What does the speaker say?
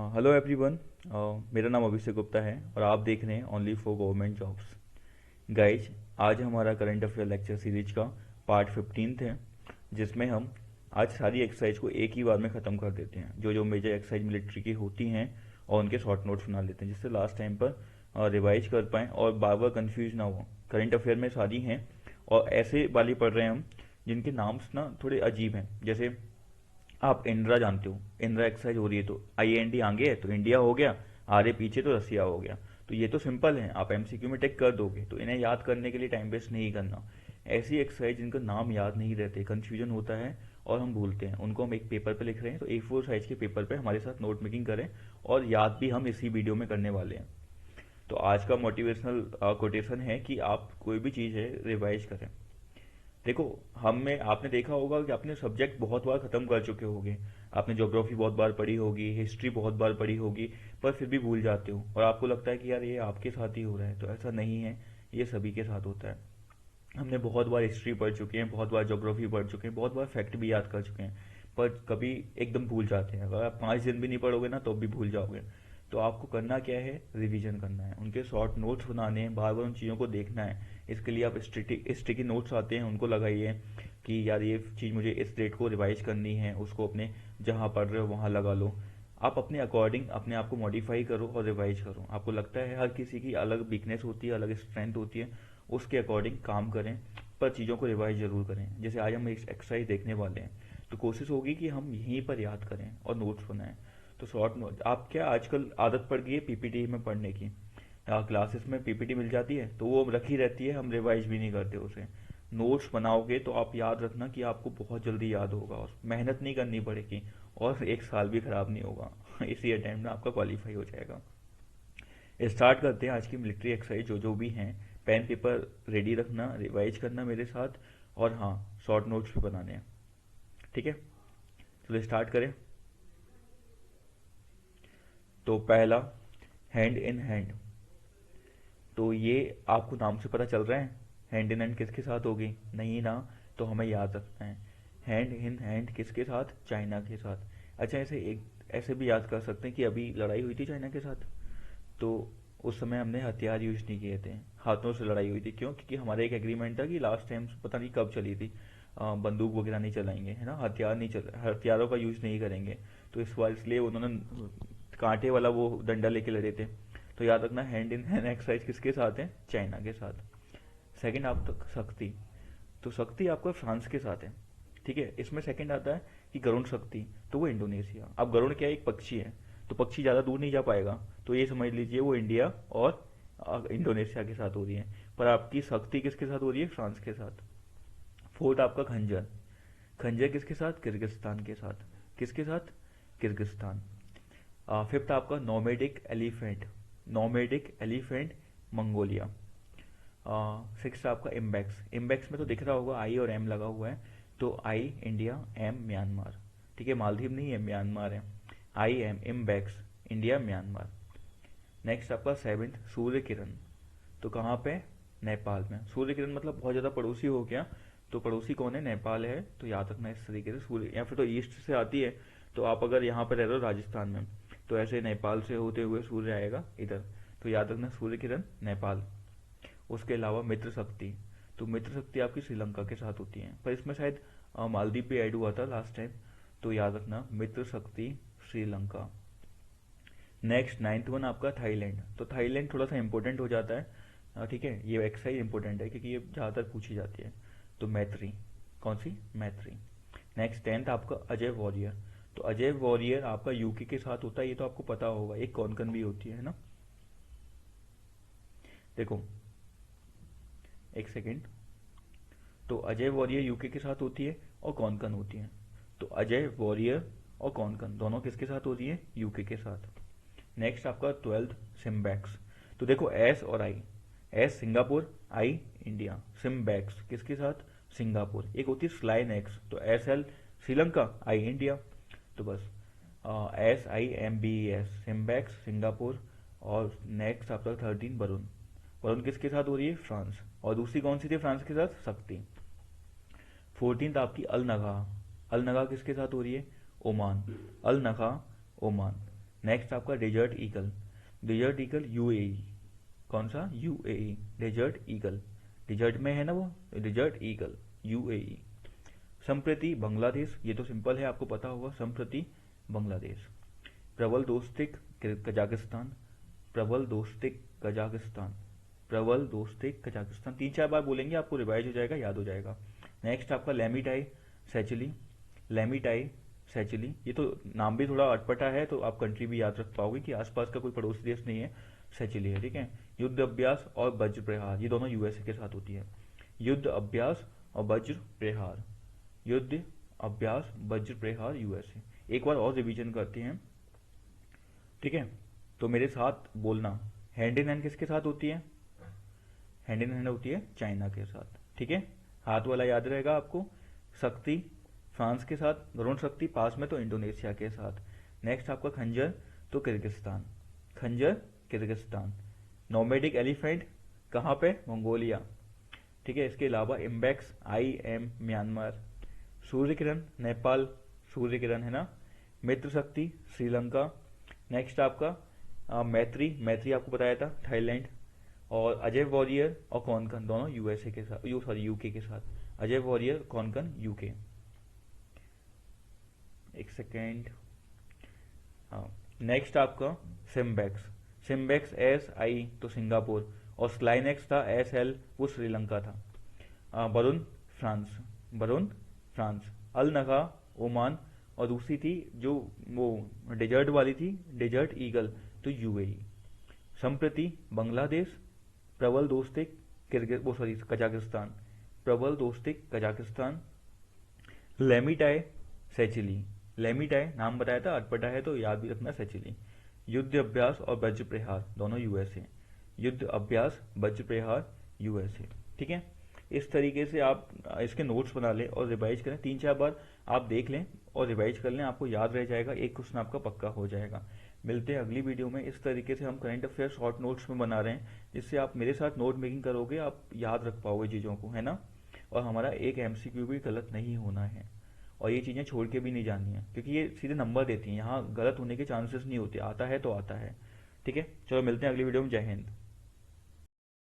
Hello everyone. मेरा नाम अभिषेक गुप्ता है और आप देख रहे हैं only for government jobs. Guys, आज हमारा करंट अफेयर लेक्चर सीरीज का पार्ट 15 है, जिसमें हम आज सारी एक्सरसाइज को एक ही बार में ख़त्म कर देते हैं। जो जो मेजर एक्सरसाइज मिलिट्री की होती हैं और उनके शॉर्ट नोट्स बना लेते हैं, जिससे लास्ट टाइम पर रिवाइज कर पाएँ और बार बार कन्फ्यूज ना हो। करंट अफेयर में सारी हैं और ऐसे वाली पढ़ रहे हैं हम जिनके नाम्स ना थोड़े अजीब हैं। जैसे आप इंदिरा जानते हो, इंदिरा एक्सरसाइज हो रही है तो आई एन डी आगे है तो इंडिया हो गया, आगे पीछे तो रसिया हो गया। तो ये तो सिंपल है, आप एमसीक्यू में टिक कर दोगे, तो इन्हें याद करने के लिए टाइम वेस्ट नहीं करना। ऐसी एक्सरसाइज जिनका नाम याद नहीं रहते, कंफ्यूजन होता है और हम भूलते हैं, उनको हम एक पेपर पे लिख रहे हैं, तो A4 साइज के पेपर पे हमारे साथ नोट मेकिंग करें और याद भी हम इसी वीडियो में करने वाले हैं। तो आज का मोटिवेशनल कोटेशन है कि आप कोई भी चीज़ है रिवाइज करें। देखो, हम में आपने देखा होगा कि आपने सब्जेक्ट बहुत बार खत्म कर चुके होंगे। आपने ज्योग्राफी बहुत बार पढ़ी होगी, हिस्ट्री बहुत बार पढ़ी होगी, पर फिर भी भूल जाते हो और आपको लगता है कि यार ये आपके साथ ही हो रहा है। तो ऐसा नहीं है, ये सभी के साथ होता है। हमने बहुत बार हिस्ट्री पढ़ चुके हैं, बहुत बार ज्योग्राफी पढ़ चुके हैं, बहुत बार फैक्ट भी याद कर चुके हैं, पर कभी एकदम भूल जाते हैं। अगर आप 5 दिन भी नहीं पढ़ोगे ना तो भी भूल जाओगे। तो आपको करना क्या है, रिवीजन करना है, उनके शॉर्ट नोट्स बनाने हैं, बार बार उन चीज़ों को देखना है। इसके लिए आप स्टिकी नोट्स आते हैं उनको लगाइए कि यार ये चीज़ मुझे इस डेट को रिवाइज करनी है, उसको अपने जहाँ पढ़ रहे हो वहाँ लगा लो। आप अपने अकॉर्डिंग अपने आप को मॉडिफाई करो और रिवाइज करो। आपको लगता है हर किसी की अलग वीकनेस होती है, अलग स्ट्रेंथ होती है, उसके अकॉर्डिंग काम करें, पर चीज़ों को रिवाइज जरूर करें। जैसे आज हम एक एक्सरसाइज देखने वाले हैं, तो कोशिश होगी कि हम यहीं पर याद करें और नोट्स बनाएं। तो शॉर्ट नोट, आप क्या आजकल आदत पड़ गई है पीपीटी में पढ़ने की? क्लासेस में पीपीटी मिल जाती है तो वो रखी रहती है, हम रिवाइज भी नहीं करते उसे। नोट्स बनाओगे तो आप याद रखना कि आपको बहुत जल्दी याद होगा और मेहनत नहीं करनी पड़ेगी और एक साल भी खराब नहीं होगा। इसी अटेम्प्ट में आपका क्वालिफाई हो जाएगा। स्टार्ट करते हैं आज की मिलिट्री एक्सरसाइज जो जो भी हैं। पेन पेपर रेडी रखना, रिवाइज करना मेरे साथ, और हाँ, शॉर्ट नोट्स भी बनाने हैं। ठीक है, चलो स्टार्ट करें। तो पहला, हैंड इन हैंड। तो ये आपको नाम से पता चल रहा है हैंड इन हैंड किसके साथ होगी? नहीं ना, तो हमें याद रखना है हैंड इन हैंड किसके साथ? चाइना के साथ। अच्छा, ऐसे भी याद कर सकते हैं कि अभी लड़ाई हुई थी चाइना के साथ, तो उस समय हमने हथियार यूज नहीं किए थे, हाथों से लड़ाई हुई थी। क्यों? क्योंकि हमारा एक एग्रीमेंट था कि लास्ट टाइम पता नहीं कब चली थी, बंदूक वगैरह नहीं चलाएंगे, है ना, हथियारों का यूज नहीं करेंगे। तो इस बार इसलिए उन्होंने कांटे वाला वो डंडा लेके लड़े थे। तो याद रखना हैंड इन हैंड एक्सरसाइज किसके साथ है? चाइना के साथ। सेकंड आप तक शक्ति। तो शक्ति आपका फ्रांस के साथ है। ठीक है, इसमें सेकंड आता है कि गरुण शक्ति, तो वो इंडोनेशिया। अब गरुण क्या है? एक पक्षी है, तो पक्षी ज़्यादा दूर नहीं जा पाएगा, तो ये समझ लीजिए वो इंडिया और इंडोनेशिया के साथ हो रही है। पर आपकी शक्ति किसके साथ हो रही है? फ्रांस के साथ। फोर्थ आपका खंजर। खंजर किसके साथ? किर्गिस्तान के साथ। किसके साथ? किर्गिस्तान। फिफ्थ आपका nomadic elephant. Nomadic elephant, Mongolia. Six आपका इम्बैक्स। इम्बैक्स में तो दिख रहा होगा आई और एम लगा हुआ है, तो आई इंडिया, एम म्यांमार। ठीक है, मालदीव नहीं है, म्यांमार है। I am IMBEX, India Myanmar. Next आपका सेवेंथ, सूर्य किरण। तो कहाँ पे? नेपाल में। सूर्य किरण मतलब बहुत ज़्यादा पड़ोसी हो गया, तो पड़ोसी कौन है? नेपाल है। तो याद रखना इस तरीके से सूर्य, या फिर तो ईस्ट से आती है, तो आप अगर यहाँ पर रह रहे हो राजस्थान में, तो ऐसे नेपाल से होते हुए सूर्य आएगा इधर। तो याद रखना सूर्य किरण नेपाल। उसके अलावा मित्र शक्ति। तो मित्र शक्ति आपकी श्रीलंका के साथ होती है, पर इसमें शायद मालदीव भी ऐड हुआ था लास्ट टाइम। तो याद रखना मित्र शक्ति श्रीलंका। नेक्स्ट नाइन्थ वन आपका थाईलैंड। तो थाईलैंड थोड़ा सा इंपॉर्टेंट हो जाता है, ठीक है, ये एक्सरसाइज इंपॉर्टेंट है क्योंकि ये ज़्यादातर पूछी जाती है। तो मैत्री, कौन सी? मैत्री। नेक्स्ट टेंथ आपका अजय वॉरियर। तो अजय वॉरियर आपका यूके के साथ होता है, ये तो आपको पता होगा, एक कॉनकन भी होती है ना। देखो, एक सेकेंड। तो अजय वॉरियर यूके के साथ होती है और कॉनकन होती है। तो अजय वॉरियर और कॉनकन दोनों किसके साथ होती है? यूके के साथ। नेक्स्ट आपका ट्वेल्थ, सिम्बैक्स। तो देखो एस और I, S Singapore, I India. सिम्बैक्स किसके साथ? सिंगापुर। एक होती है स्लाई नेक्स, तो S L Sri Lanka, I India. तो बस S I M B S, सिम्बैक्स सिंगापुर। और नेक्स्ट आपका 13 वरुण। वरुण किसके साथ हो रही है? फ्रांस। और दूसरी कौन सी थी फ्रांस के साथ? शक्ति। 14th आपकी अल नगा। अल नगा किसके साथ हो रही है? ओमान। अल नगा, ओमान। नेक्स्ट आपका desert eagle, desert eagle UAE, कौन सा, यूएई, डेजर्ट ईगल, डेजर्ट में है ना वो, डेजर्ट ईगल यूएई। संप्रति बांग्लादेश, ये तो सिंपल है, आपको पता होगा, संप्रति बांग्लादेश। प्रबल दोस्तिक कजाकिस्तान, प्रबल दोस्तिक कजाकिस्तान, प्रबल दोस्तिक कजाकिस्तान, 3-4 बार बोलेंगे आपको रिवाइज हो जाएगा, याद हो जाएगा। नेक्स्ट आपका लेमिटाई सेचिली, लेमिटाई सेचिली, ये तो नाम भी थोड़ा अटपटा है, तो आप कंट्री भी याद रख पाओगे कि आसपास का कोई पड़ोसी देश नहीं है, सेचिली है, ठीक है। युद्ध अभ्यास और वज्र प्रहार, ये दोनों यूएसए के साथ होती है। युद्ध अभ्यास और वज्र प्रहार, युद्ध अभ्यास वज्र प्रहार यूएसए। एक बार और रिवीजन करते हैं, ठीक है। तो मेरे साथ बोलना, हैंड इन हैंड किसके साथ होती है, हैंड इन हैंड होती है चाइना के साथ, ठीक है। हाथ वाला याद रहेगा आपको। शक्ति फ्रांस के साथ, गरुण शक्ति पास में तो इंडोनेशिया के साथ। नेक्स्ट आपका खंजर तो किर्गिस्तान, खंजर किर्गिस्तान। नोमैडिक एलिफेंट कहाँ पे, मंगोलिया, ठीक है। इसके अलावा इम्बैक्स IM म्यांमार। सूर्य किरण नेपाल, सूर्य किरण है ना। मित्र शक्ति श्रीलंका। नेक्स्ट आपका मैत्री, मैत्री आपको बताया था थाईलैंड। और अजय वॉरियर और कॉनकन दोनों यूएसए के साथ, यूके के साथ। Ajay warrior Konkan UK. एक सेकेंड, हाँ। नेक्स्ट आपका सिम्बैक्स, सिम्बैक्स SI तो सिंगापुर, और स्लाइनेक्स था SL, वो श्रीलंका था। Varun France, Varun France. Al Naga Oman, और दूसरी थी जो वो डेजर्ट वाली थी, डेजर्ट ईगल तो UAE। संप्रति बांग्लादेश, प्रबल दोस्तिक कजाकिस्तान, प्रबल दोस्तिक कजाकिस्तान। लेमिटाई सेचिली, लेमिटाई नाम बताया था, अटपटा है तो याद भी रखना, सेचिली। युद्ध अभ्यास और वज्र प्रहार दोनों यूएसए, युद्ध अभ्यास वज्र प्रहार यूएसए, ठीक है। इस तरीके से आप इसके नोट्स बना लें और रिवाइज करें, 3-4 बार आप देख लें और रिवाइज कर लें, आपको याद रह जाएगा, एक क्वेश्चन आपका पक्का हो जाएगा। मिलते हैं अगली वीडियो में। इस तरीके से हम करंट अफेयर शॉर्ट नोट्स में बना रहे हैं, जिससे आप मेरे साथ नोट मेकिंग करोगे, आप याद रख पाओगे चीज़ों को, है ना। और हमारा एक MCQ भी गलत नहीं होना है, और ये चीज़ें छोड़ के भी नहीं जानी है, क्योंकि ये सीधे नंबर देती हैं, यहाँ गलत होने के चांसेस नहीं होते, आता है तो आता है, ठीक है। चलो मिलते हैं अगली वीडियो में, जय हिंद।